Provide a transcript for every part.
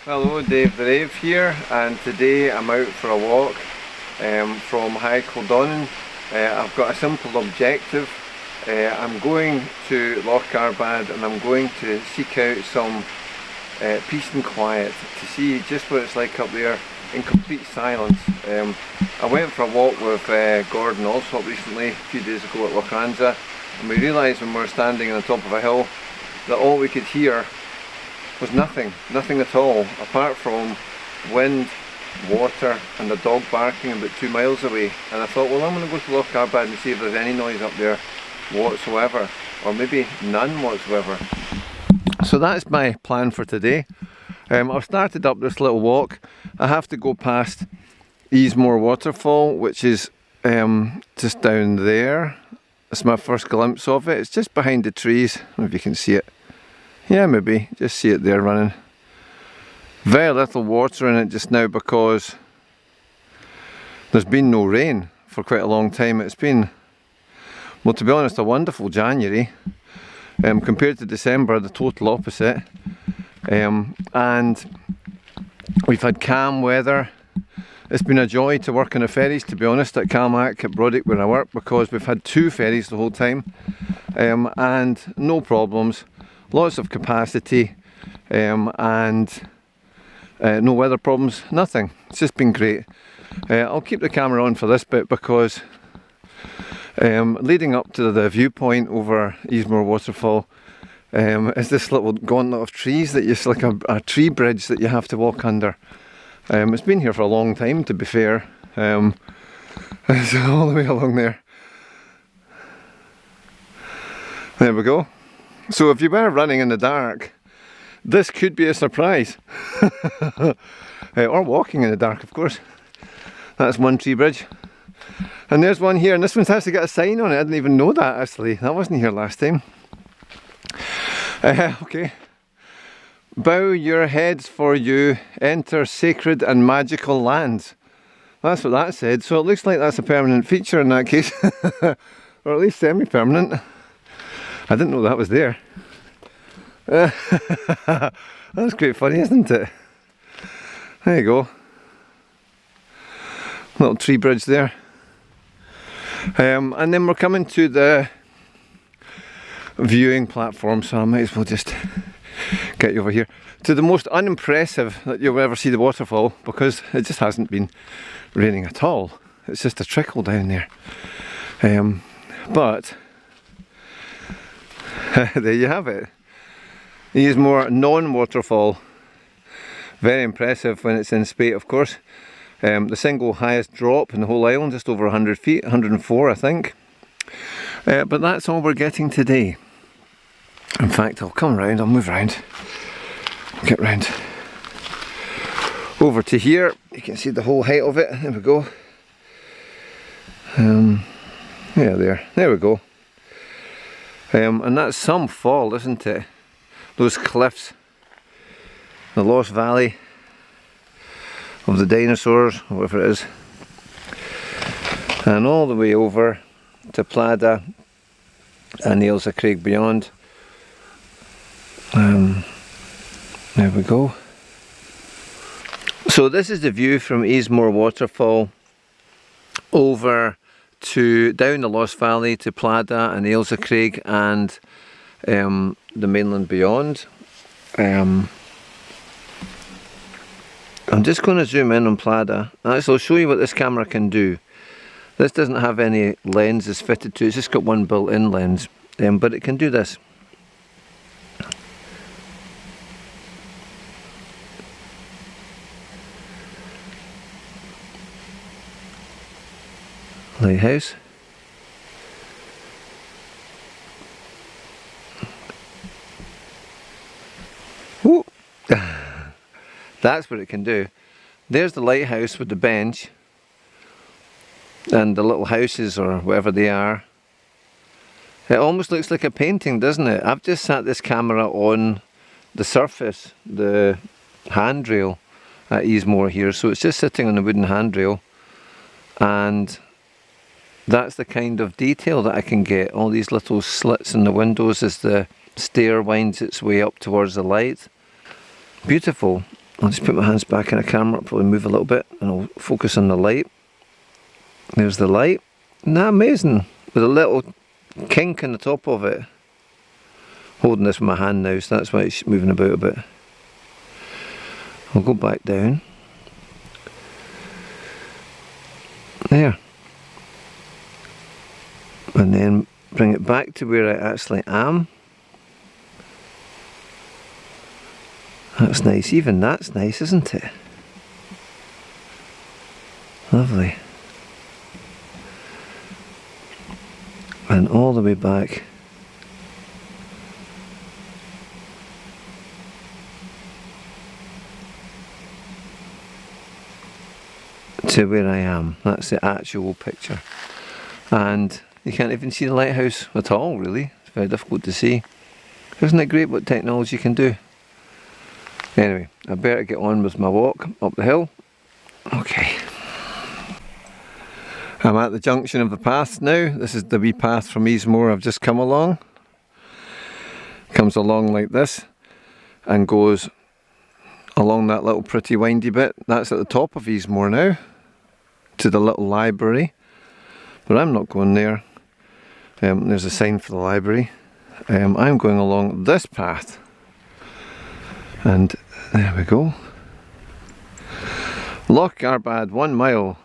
Hello, Dave the Rave here, and today I'm out for a walk from High Kildonan. I've got a simple objective. I'm going to Loch Garbad and I'm going to seek out some peace and quiet to see just what it's like up there in complete silence. I went for a walk with Gordon also recently, a few days ago at Loch Garbad, and we realised when we were standing on the top of a hill that all we could hear was nothing at all, apart from wind, water and a dog barking about 2 miles away. And I thought, well, I'm going to go to Loch Garbad and see if there's any noise up there whatsoever, or maybe none whatsoever. So that's my plan for today. I've started up this little walk. I have to go past Eas Mor waterfall, which is just down there. It's my first glimpse of it. It's just behind the trees. I don't know if you can see it. Yeah, maybe, just see it there running. Very little water in it just now because there's been no rain for quite a long time. It's been, well, to be honest, a wonderful January. Compared to December, the total opposite. And we've had calm weather. It's been a joy to work on the ferries, to be honest, at Calmac at Brodick where I work, because we've had 2 ferries the whole time. And no problems. Lots of capacity and no weather problems, nothing. It's just been great. I'll keep the camera on for this bit because leading up to the viewpoint over Eas Mor waterfall is this little gauntlet of trees that it's like a tree bridge that you have to walk under. It's been here for a long time, to be fair. It's all the way along there. There we go. So if you were running in the dark, this could be a surprise. Or walking in the dark, of course. That's one tree bridge. And there's one here, and this one's actually got a sign on it. I didn't even know that, actually. That wasn't here last time. Okay. Bow your heads for you enter sacred and magical lands. That's what that said. So it looks like that's a permanent feature in that case. Or at least semi-permanent. I didn't know that was there. That's quite funny, isn't it? There you go. Little tree bridge there. And then we're coming to the viewing platform, so I might as well just get you over here. To the most unimpressive that you'll ever see the waterfall, because it just hasn't been raining at all. It's just a trickle down there. But there you have it. Eas Mor non-waterfall. Very impressive when it's in spate, of course. The single highest drop in the whole island, just over 100 feet, 104 I think. But that's all we're getting today. In fact, I'll come round, I'll move round. Get round. Over to here, you can see the whole height of it. There we go. Yeah, there we go. And that's some fall, isn't it? Those cliffs, the Lost Valley of the dinosaurs, whatever it is, and all the way over to Plada and Ailsa Craig beyond. There we go. So this is the view from Eas Mor waterfall over to down the Lost Valley to Plada and Ailsa Craig and the mainland beyond. I'm just going to zoom in on Plada. Actually, I'll show you what this camera can do. This doesn't have any lenses fitted to it, it's just got one built-in lens, but it can do this. Lighthouse. Whoa. That's what it can do. There's the lighthouse with the bench and the little houses or whatever they are. It almost looks like a painting, doesn't it? I've just sat this camera on the surface, the handrail at Eas Mor here, so it's just sitting on the wooden handrail, and that's the kind of detail that I can get. All these little slits in the windows as the stair winds its way up towards the light. Beautiful. I'll just put my hands back in the camera, probably move a little bit, and I'll focus on the light. There's the light. Isn't that amazing? With a little kink in the top of it. Holding this with my hand now, so that's why it's moving about a bit. I'll go back down. There. And then bring it back to where I actually am. That's nice. Even that's nice, isn't it? Lovely. And all the way back. To where I am. That's the actual picture. And you can't even see the lighthouse at all, really. It's very difficult to see. Isn't it great what technology can do? Anyway, I better get on with my walk up the hill. Okay. I'm at the junction of the paths now. This is the wee path from Eas Mor I've just come along. Comes along like this and goes along that little pretty windy bit. That's at the top of Eas Mor now, to the little library. But I'm not going there. There's a sign for the library. I'm going along this path. And there we go. Loch Garbad, 1 mile.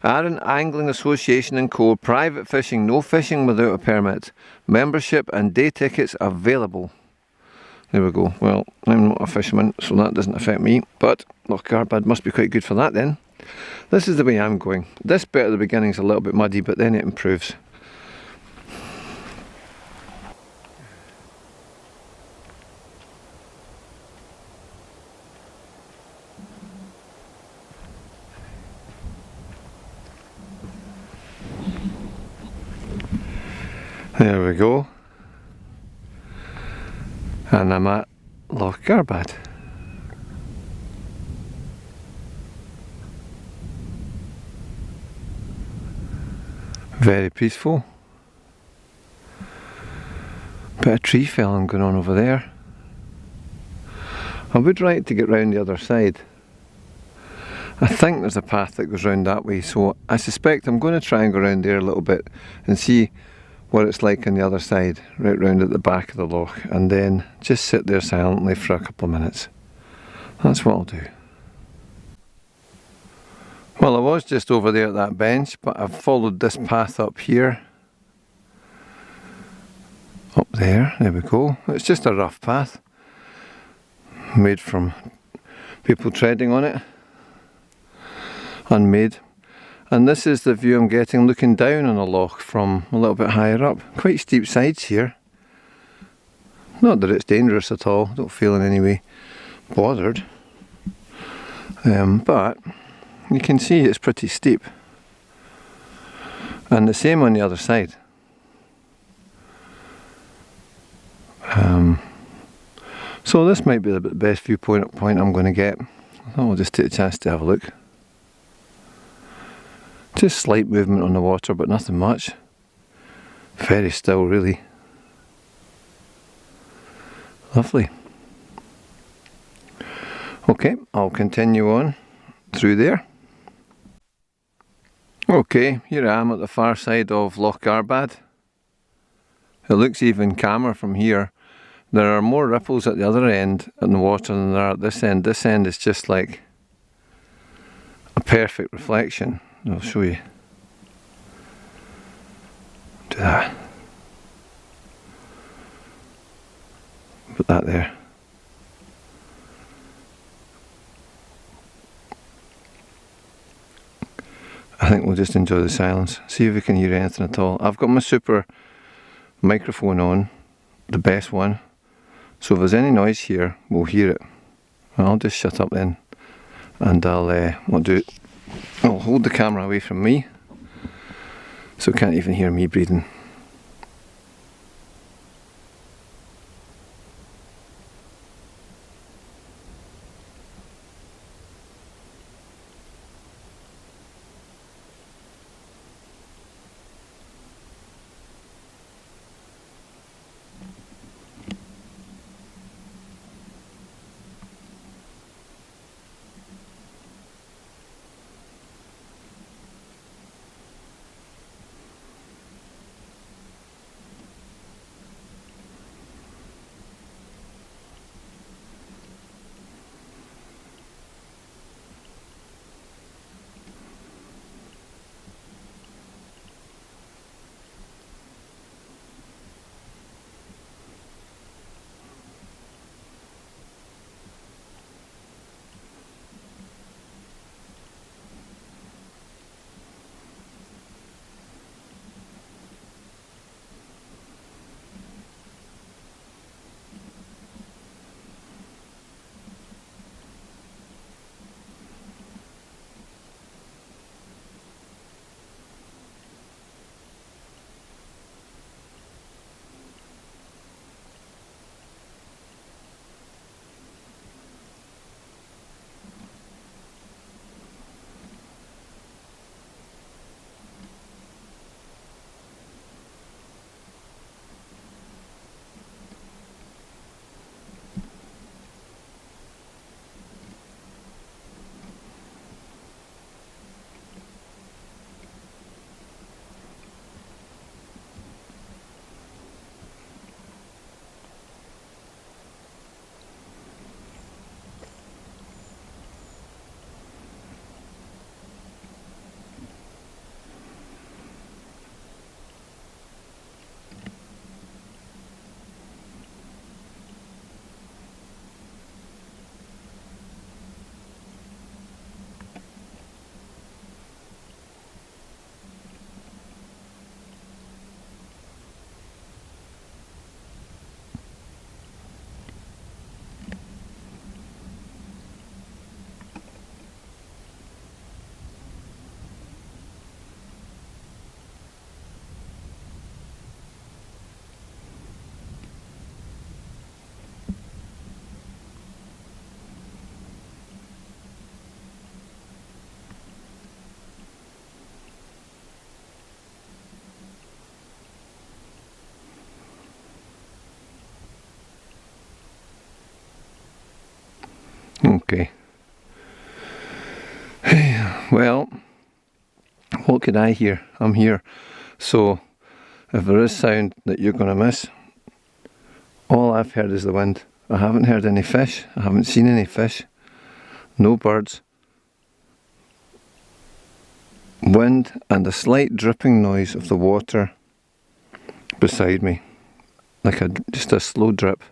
Arran Angling Association and Co. Private fishing, no fishing without a permit. Membership and day tickets available. There we go. Well, I'm not a fisherman, so that doesn't affect me. But Loch Garbad must be quite good for that then. This is the way I'm going. This bit at the beginning is a little bit muddy, but then it improves. There we go. And I'm at Loch Garbad. Very peaceful. Bit of tree felling going on over there. I would like to get round the other side. I think there's a path that goes round that way, so I suspect I'm going to try and go round there a little bit and see what it's like on the other side, right round at the back of the loch, and then just sit there silently for a couple of minutes. That's what I'll do. Well, I was just over there at that bench, but I've followed this path up here. Up there we go. It's just a rough path, made from people treading on it. Unmade. And this is the view I'm getting looking down on the loch from a little bit higher up. Quite steep sides here. Not that it's dangerous at all, don't feel in any way bothered. But you can see it's pretty steep. And the same on the other side. So this might be the best viewpoint I'm going to get. I'll just take a chance to have a look. Just slight movement on the water, but nothing much. Very still, really. Lovely. Okay, I'll continue on through there. Okay, here I am at the far side of Loch Garbad. It looks even calmer from here. There are more ripples at the other end in the water than there are at this end. This end is just like a perfect reflection. I'll show you. Do that. Put that there. I think we'll just enjoy the silence. See if we can hear anything at all. I've got my super microphone on, the best one. So if there's any noise here, we'll hear it. I'll just shut up then, and I'll hold the camera away from me, so it can't even hear me breathing. Okay. Well, what could I hear? I'm here. So, if there is sound that you're going to miss, all I've heard is the wind. I haven't heard any fish. I haven't seen any fish. No birds. Wind and a slight dripping noise of the water beside me. Like just a slow drip.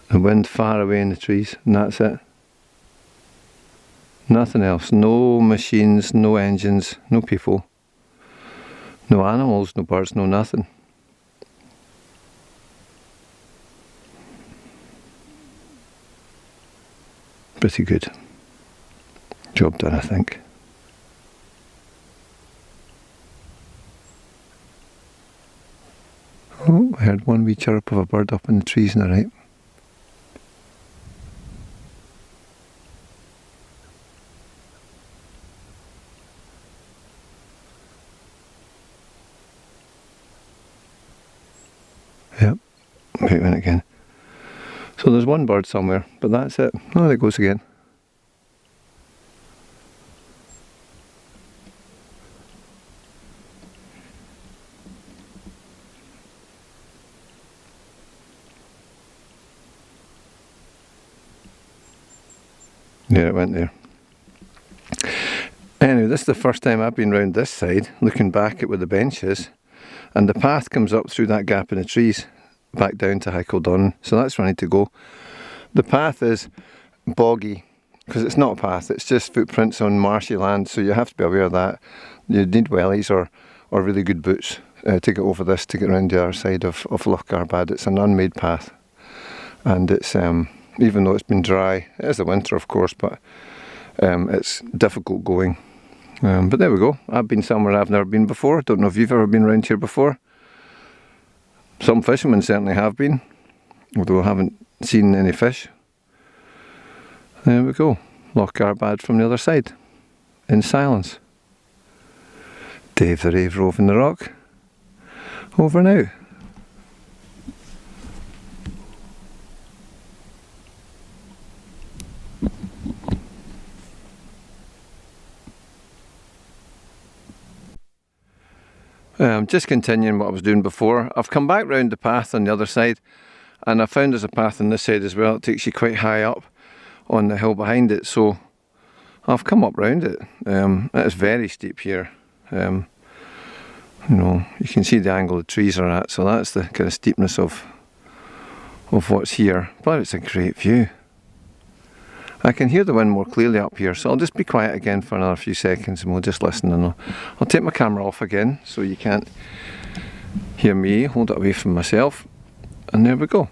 The wind far away in the trees, and that's it. Nothing else. No machines, no engines, no people. No animals, no birds, no nothing. Pretty good. Job done, I think. Oh, I heard one wee chirp of a bird up in the trees on the right. Yep, wait a minute again. So there's one bird somewhere, but that's it. Oh, there it goes again. There it went there. Anyway, this is the first time I've been round this side, looking back at where the bench is, and the path comes up through that gap in the trees, back down to High Kildonan, so that's where I need to go. The path is boggy, because it's not a path, it's just footprints on marshy land, so you have to be aware of that. You need wellies or really good boots to get over this, to get around the other side of Loch Garbad. It's an unmade path, and it's even though it's been dry, it is the winter of course, but it's difficult going. But there we go. I've been somewhere I've never been before. Don't know if you've ever been around here before. Some fishermen certainly have been, although I haven't seen any fish. There we go. Loch Garbad from the other side, in silence. Dave the Rave roving the rock. Over and out. Just continuing what I was doing before. I've come back round the path on the other side, and I found there's a path on this side as well. It takes you quite high up on the hill behind it, so I've come up round it. It's very steep here. You know, you can see the angle the trees are at, so that's the kind of steepness of what's here. But it's a great view. I can hear the wind more clearly up here, so I'll just be quiet again for another few seconds and we'll just listen, and I'll take my camera off again so you can't hear me, hold it away from myself, and there we go.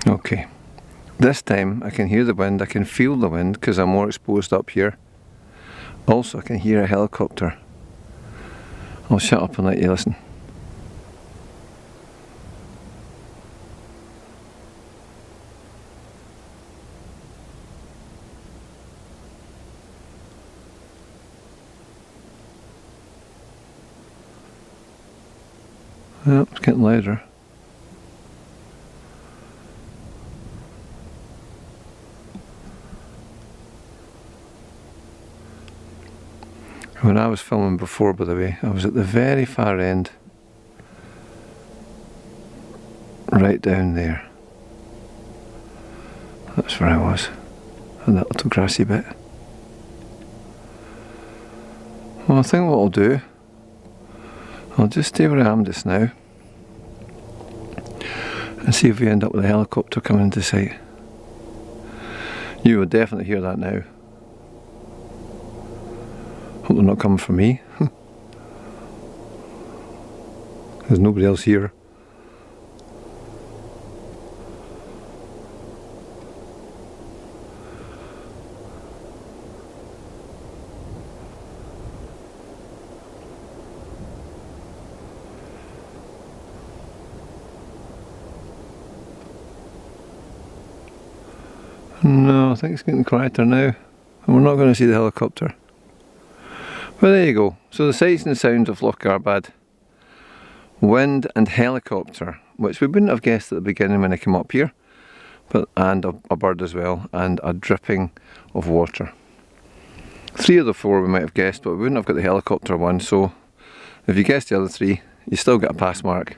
Okay, this time I can hear the wind, I can feel the wind because I'm more exposed up here. Also I can hear a helicopter. I'll shut up and let you listen. Oh, it's getting louder. When I was filming before, by the way, I was at the very far end right down there. That's where I was, and that little grassy bit. Well, I think what I'll do, I'll just stay where I am just now and see if we end up with a helicopter coming into sight. You will definitely hear that now. Hope they're not coming for me. There's nobody else here. No, I think it's getting quieter now, and we're not going to see the helicopter. But there you go. So the sights and the sounds of Loch Garbad. Wind and helicopter, which we wouldn't have guessed at the beginning when I came up here, and a bird as well, and a dripping of water. 3 of the 4 we might have guessed, but we wouldn't have got the helicopter one, so if you guessed the other 3, you still get a pass mark.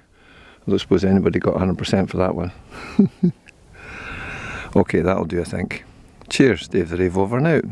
I don't suppose anybody got 100% for that one. Okay, that'll do, I think. Cheers, Dave the Rave over and out.